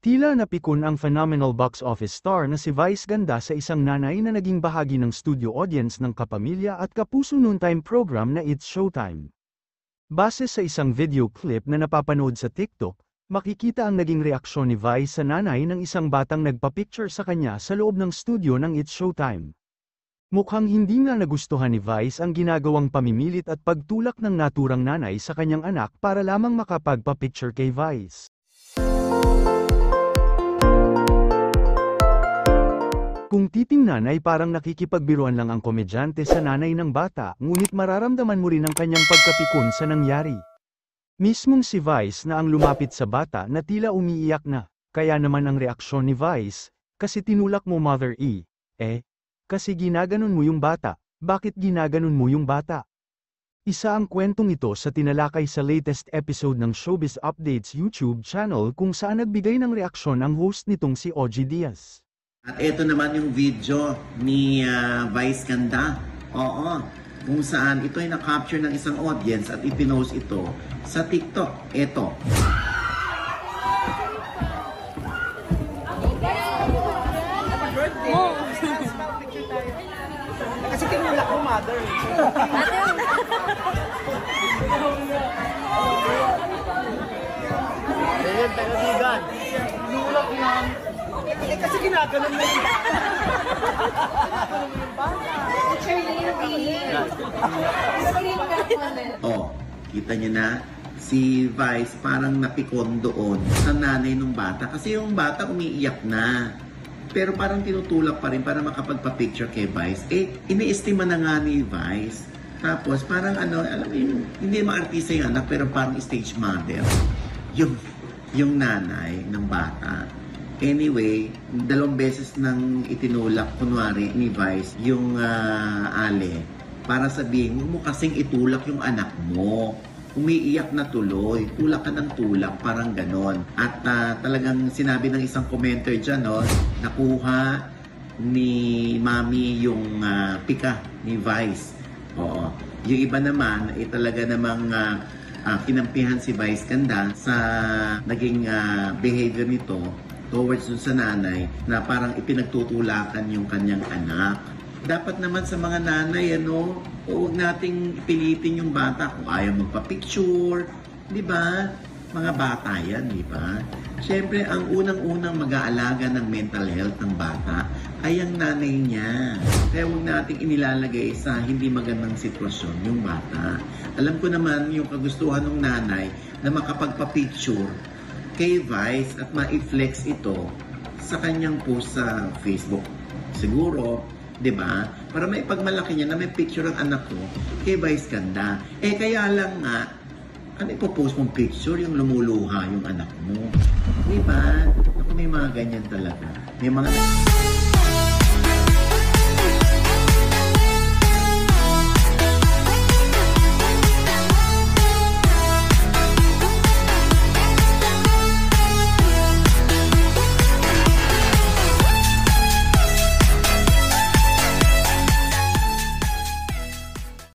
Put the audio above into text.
Tila napikon ang phenomenal box office star na si Vice Ganda sa isang nanay na naging bahagi ng studio audience ng Kapamilya at Kapuso noontime program na It's Showtime. Base sa isang video clip na napapanood sa TikTok, makikita ang naging reaksyon ni Vice sa nanay ng isang batang nagpa-picture sa kanya sa loob ng studio ng It's Showtime. Mukhang hindi nga nagustuhan ni Vice ang ginagawang pamimilit at pagtulak ng naturang nanay sa kanyang anak para lamang makapagpa-picture kay Vice. Kung titingnan ay parang nakikipagbiruan lang ang komedyante sa nanay ng bata, ngunit mararamdaman mo rin ang kanyang pagkapikon sa nangyari. Mismong si Vice na ang lumapit sa bata na tila umiiyak na, kaya naman ang reaksyon ni Vice, kasi tinulak mo Mother E. Kasi ginaganon mo yung bata, bakit ginaganon mo yung bata? Isa ang kwentong ito sa tinalakay sa latest episode ng Showbiz Updates YouTube channel kung saan nagbigay ng reaksyon ang host nitong si Ogie Diaz. At ito naman yung video ni Vice Ganda. Oo, kung saan ito ay na-capture ng isang audience at ipinost ito sa TikTok. Ito. Kasi tinulak mo, mother. Ayan, tagadigan. Tinulak yan. Kasi ginaganon mo yung bata. Oh, kita niyo na? Si Vice parang napikon doon sa nanay ng bata. Kasi yung bata umiiyak na. Pero parang tinutulak pa rin para makapagpa-picture kay Vice. Iniestima na nga ni Vice. Tapos parang alam mo yun, hindi ma-artista yung anak pero parang stage mother. Yung nanay ng bata. Anyway, 2 beses nang itinulak, kunwari, ni Vice, yung Ale, para sabihin, huwag mo kasing itulak yung anak mo. Umiiyak na tuloy, tulak ka ng tulak, parang ganon. At talagang sinabi ng isang commenter dyan, nakuha ni Mami yung pika ni Vice. Oo. Yung iba naman, talaga namang kinampihan si Vice Ganda sa naging behavior nito towards dun sa nanay na parang ipinagtutulakan yung kanyang anak. Dapat naman sa mga nanay, huwag nating pilitin yung bata kung ayaw magpa-picture, di ba? Mga bata yan, di ba? Siyempre, ang unang-unang mag-aalaga ng mental health ng bata ay ang nanay niya. Kaya huwag nating inilalagay sa hindi magandang sitwasyon yung bata. Alam ko naman yung kagustuhan ng nanay na makapagpa-picture kay Vice at ma-flex ito sa kanyang post sa Facebook. Siguro, 'di ba? Para may pagmalaki niya na may picture ang anak ko kay Vice Ganda. Kaya lang nga, ano ipopost mong picture yung lumuluha yung anak mo? 'Di ba? Ako may mga ganyan talaga. May mga